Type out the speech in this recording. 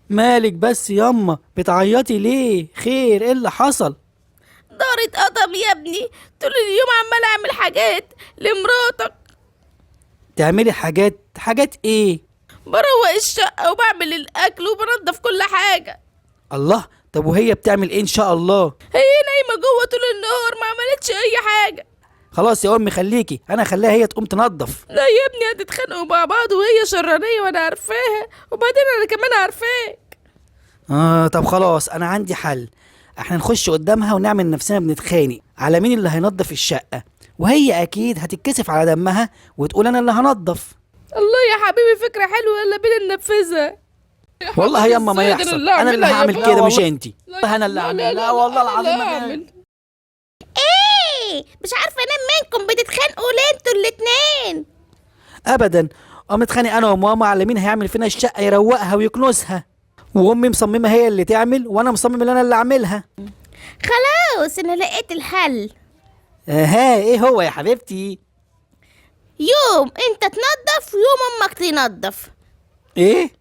مالك بس ياما بتعيطي ليه؟ خير، ايه اللي حصل؟ دارة قطم يا ابني. طول اليوم عمال اعمل حاجات لمراتك. تعملي حاجات ايه؟ بروق الشقة وبعمل الاكل وبنضف كل حاجة. الله، طب وهي بتعمل ايه ان شاء الله؟ هي نايمة جوه طول النهار ما عملتش اي حاجة. خلاص يا امي، خليكي انا خليها هي تقوم تنظف. لا يا ابني، هتتخانقوا مع بعض وهي شرانية وانا عارفاها، وبعدين انا كمان عارفاك. طب خلاص، انا عندي حل. احنا نخش قدامها ونعمل نفسنا بنتخانق على مين اللي هينظف الشقة، وهي اكيد هتتكسف على دمها وتقول انا اللي هنظف. الله يا حبيبي، فكرة حلوة، يلا بينا ننفذها. يا والله حبيبي ياما ما ازاي ده؟ يحصل، اللي انا اللي اعملها يا هعمل ابوي. كده مش انتي. لا انا اللي لا هعمل، لا لا لا والله لا، العظيم لا ما اعمل. ايه، مش عارفه انام منكم، بتتخانقوا ليه انتوا الاتنين؟ ابدا. قام متخانق انا وماما على مين هيعمل فينا الشقة يروقها ويكنسها، وامي مصممة هي اللي تعمل وانا مصمم ان انا اللي اعملها. خلاص انا لقيت الحل. ها، ايه هو يا حبيبتي؟ يوم انت تنظف ويوم امك تنظف. ايه؟